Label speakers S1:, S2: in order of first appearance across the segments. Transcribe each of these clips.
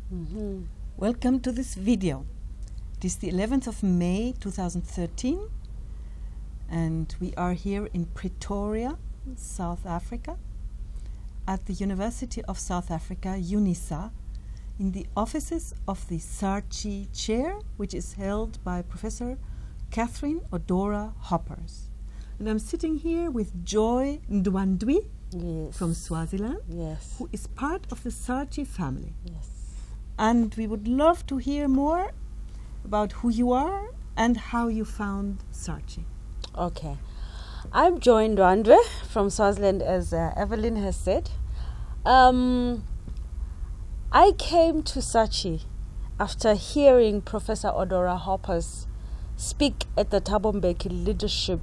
S1: Welcome to this video. It is the 11th of May 2013 and we are here in Pretoria, South Africa, at the University of South Africa, UNISA, in the offices of the SARChI chair, which is held by Professor Catherine Odora Hoppers. And I'm sitting here with Joy Ndwandwe from Swaziland, who is part of the SARChI family. And we would love to hear more about who you are and how you found SARChI.
S2: Okay. I'm Joy Ndwandwe from Swaziland, as Evelyn has said. I came to SARChI after hearing Professor Odora Hoppers speak at the Thabo Mbeki Leadership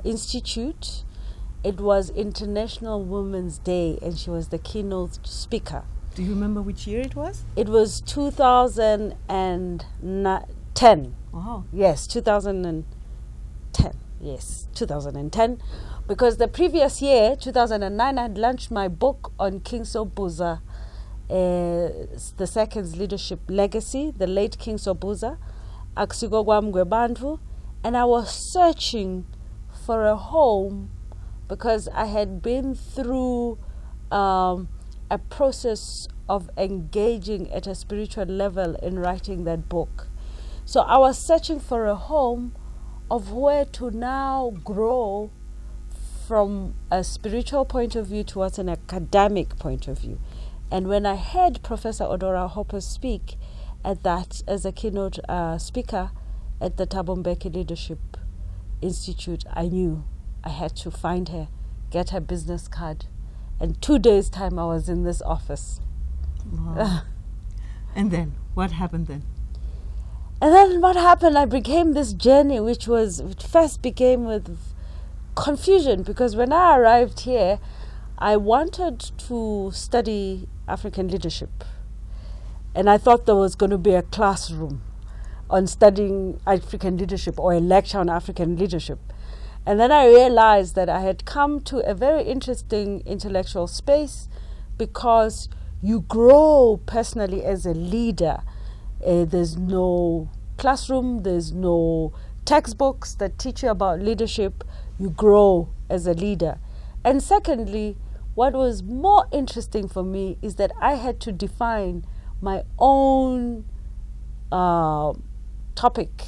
S2: Institute. It was International Women's Day and she was the keynote speaker.
S1: Do you remember which year it was?
S2: It was 2010.
S1: Wow.
S2: Yes, 2010. Yes, 2010. Because the previous year, 2009, I had launched my book on King Sobhuza, the second's leadership legacy, the late King Sobhuza, Akusikogwam Gwebantu, and I was searching for a home because I had been through a process of engaging at a spiritual level in writing that book. So I was searching for a home of where to now grow from a spiritual point of view towards an academic point of view. And when I heard Professor Odora Hoppers speak at that as a keynote speaker at the Thabo Mbeki Leadership Institute, I knew I had to find her, get her business card. And 2 days' time, I was in this office.
S1: Wow. And then, what happened then?
S2: And then what happened, I began this journey, which first began with confusion, because when I arrived here, I wanted to study African leadership. And I thought there was going to be a classroom on studying African leadership or a lecture on African leadership. And then I realized that I had come to a very interesting intellectual space because you grow personally as a leader. There's no classroom, there's no textbooks that teach you about leadership. You grow as a leader. And secondly, what was more interesting for me is that I had to define my own topic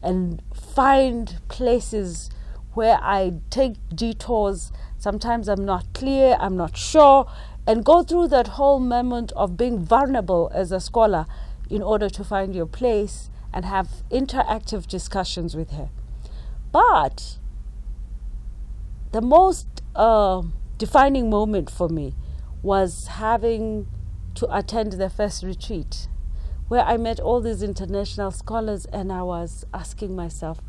S2: and find places where I take detours. Sometimes I'm not clear, I'm not sure, and go through that whole moment of being vulnerable as a scholar in order to find your place and have interactive discussions with her. But the most defining moment for me was having to attend the first retreat, where I met all these international scholars, and I was asking myself,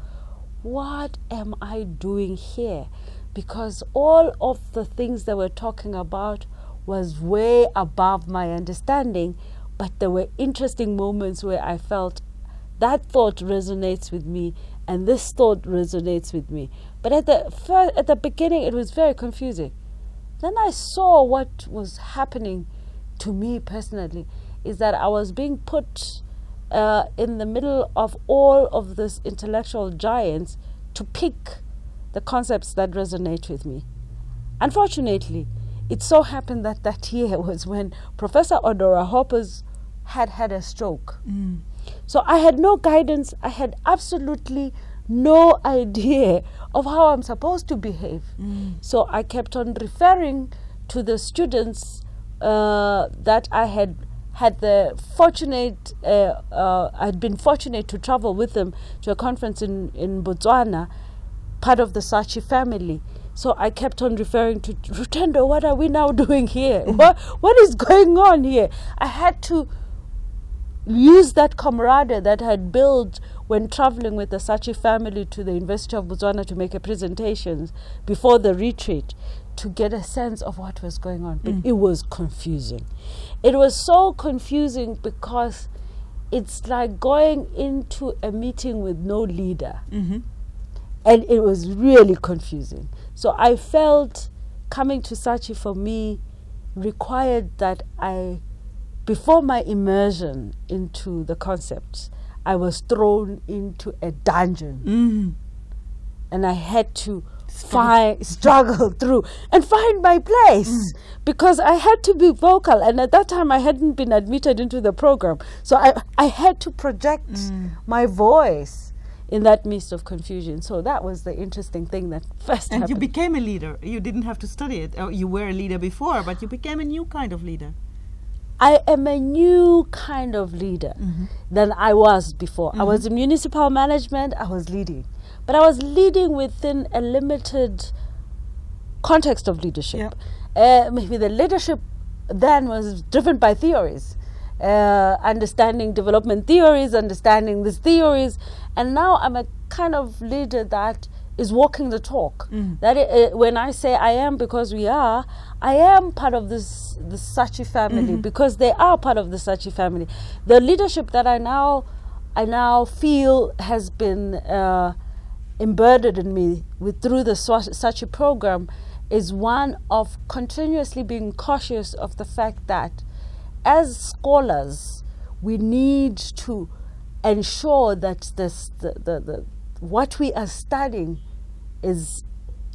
S2: what am I doing here? Because all of the things they were talking about was way above my understanding, but there were interesting moments where I felt that thought resonates with me and this thought resonates with me. But at the beginning, it was very confusing. Then I saw what was happening to me personally is that I was being put in the middle of all of these intellectual giants to pick the concepts that resonate with me. Unfortunately, it so happened that that year was when Professor Odora Hoppers had a stroke. So I had no guidance. I had absolutely no idea of how I'm supposed to behave. So I kept on referring to the students that I had been fortunate to travel with them to a conference in Botswana, part of the SARChI family. So I kept on referring to Rutendo, what are we now doing here? What is going on here? I had to use that camaraderie that I had built when traveling with the SARChI family to the University of Botswana to make a presentation before the retreat to get a sense of what was going on. But it was confusing. It was so confusing because it's like going into a meeting with no leader. And it was really confusing. So I felt coming to SARChI for me required that before my immersion into the concepts, I was thrown into a dungeon. And I had to struggle through and find my place, because I had to be vocal, and at that time I hadn't been admitted into the program, so I had to project my voice in that midst of confusion. So that was the interesting thing that first happened.
S1: And you became a leader. You didn't have to study it. You were a leader before, but you became a new kind of leader.
S2: I am a new kind of leader than I was before. I was in municipal management, I was leading. But I was leading within a limited context of leadership. Maybe the leadership then was driven by theories, understanding development theories, understanding these theories. And now I'm a kind of leader that is walking the talk. That when I say I am, because we are, I am part of the SARChI family, because they are part of the SARChI family. The leadership that I now feel has been embedded in me through the SARChI program is one of continuously being cautious of the fact that as scholars we need to ensure that what we are studying is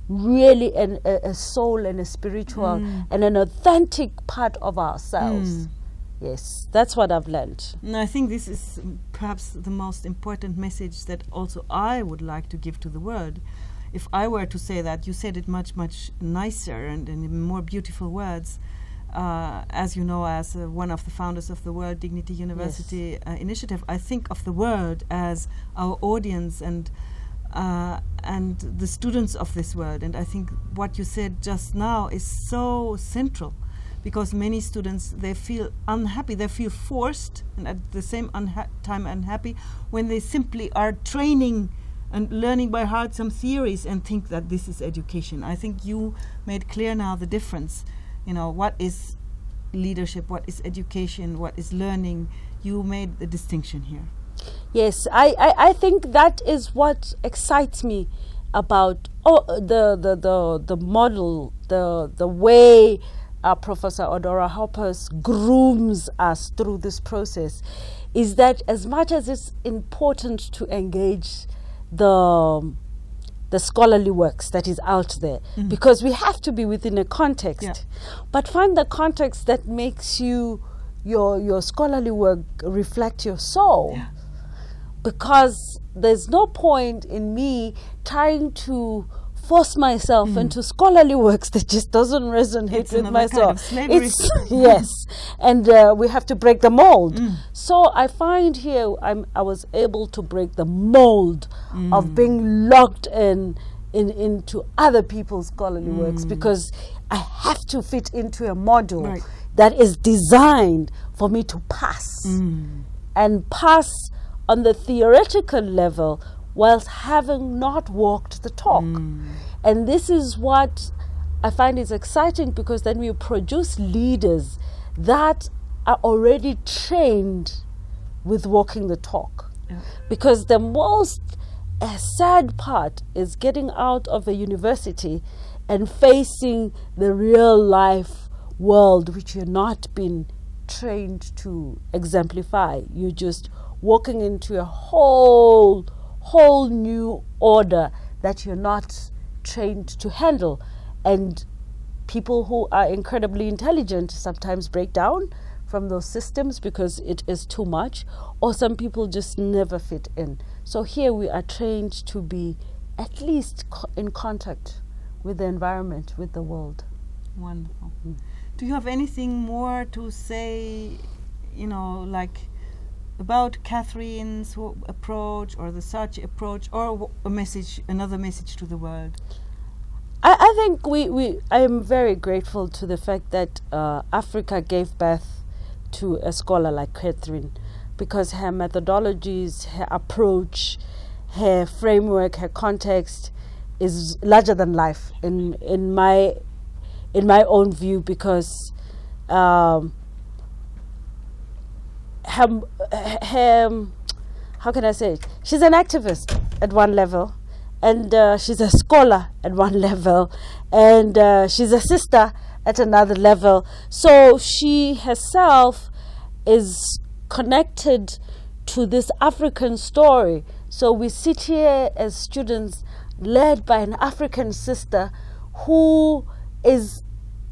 S2: really a soul and a spiritual and an authentic part of ourselves. Yes, that's what I've learned.
S1: And I think this is perhaps the most important message that also I would like to give to the world. If I were to say that, you said it much, much nicer and in more beautiful words. As you know, as one of the founders of the World Dignity University Initiative, I think of the world as our audience and the students of this world. And I think what you said just now is so central. Because many students, they feel unhappy, they feel forced, and at the same time unhappy, when they simply are training and learning by heart some theories and think that this is education. I think you made clear now the difference. You know, what is leadership, what is education, what is learning. You made the distinction here. Yes,
S2: I think that is what excites me about the model, the way Professor Odora Hoppers grooms us through this process, is that as much as it's important to engage the scholarly works that is out there, because we have to be within a context, but find the context that makes your scholarly work reflect your soul. Because there's no point in me trying to force myself into scholarly works that just doesn't resonate with myself.
S1: Kind of
S2: it's yes, and we have to break the mold. So I find here I was able to break the mold of being locked into other people's scholarly works, because I have to fit into a module that is designed for me to pass and pass on the theoretical level, whilst having not walked the talk. And this is what I find is exciting, because then we produce leaders that are already trained with walking the talk. Because the most sad part is getting out of a university and facing the real life world, which you're not been trained to exemplify. You're just walking into a whole new order that you're not trained to handle. And people who are incredibly intelligent sometimes break down from those systems because it is too much, or some people just never fit in. So here we are trained to be at least in contact with the environment, with the world.
S1: Wonderful. Do you have anything more to say, like about Catherine's approach or the SARChI approach, or another message to the world?
S2: I think I am very grateful to the fact that Africa gave birth to a scholar like Catherine, because her methodologies, her approach, her framework, her context is larger than life in my own view, because how can I say it? She's an activist at one level, and she's a scholar at one level, and she's a sister at another level. So she herself is connected to this African story. So we sit here as students led by an African sister who is,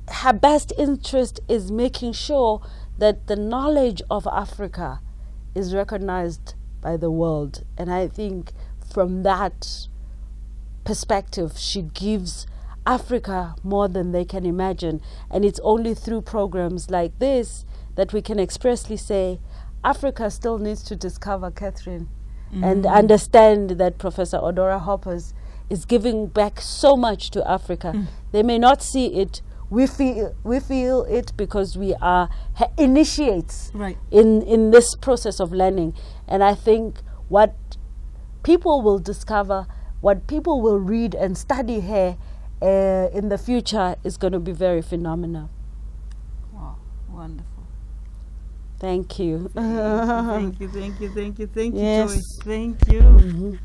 S2: her best interest is making sure that the knowledge of Africa is recognized by the world. And I think from that perspective, she gives Africa more than they can imagine. And it's only through programs like this that we can expressly say, Africa still needs to discover Catherine and understand that Professor Odora Hoppers is giving back so much to Africa. They may not see it. We feel it because we are initiates in this process of learning. And I think what people will discover, what people will read and study here in the future is going to be very phenomenal.
S1: Wow, wonderful.
S2: Thank you.
S1: Thank you, thank you, thank you, thank you,
S2: Yes.
S1: Joyce. Thank you.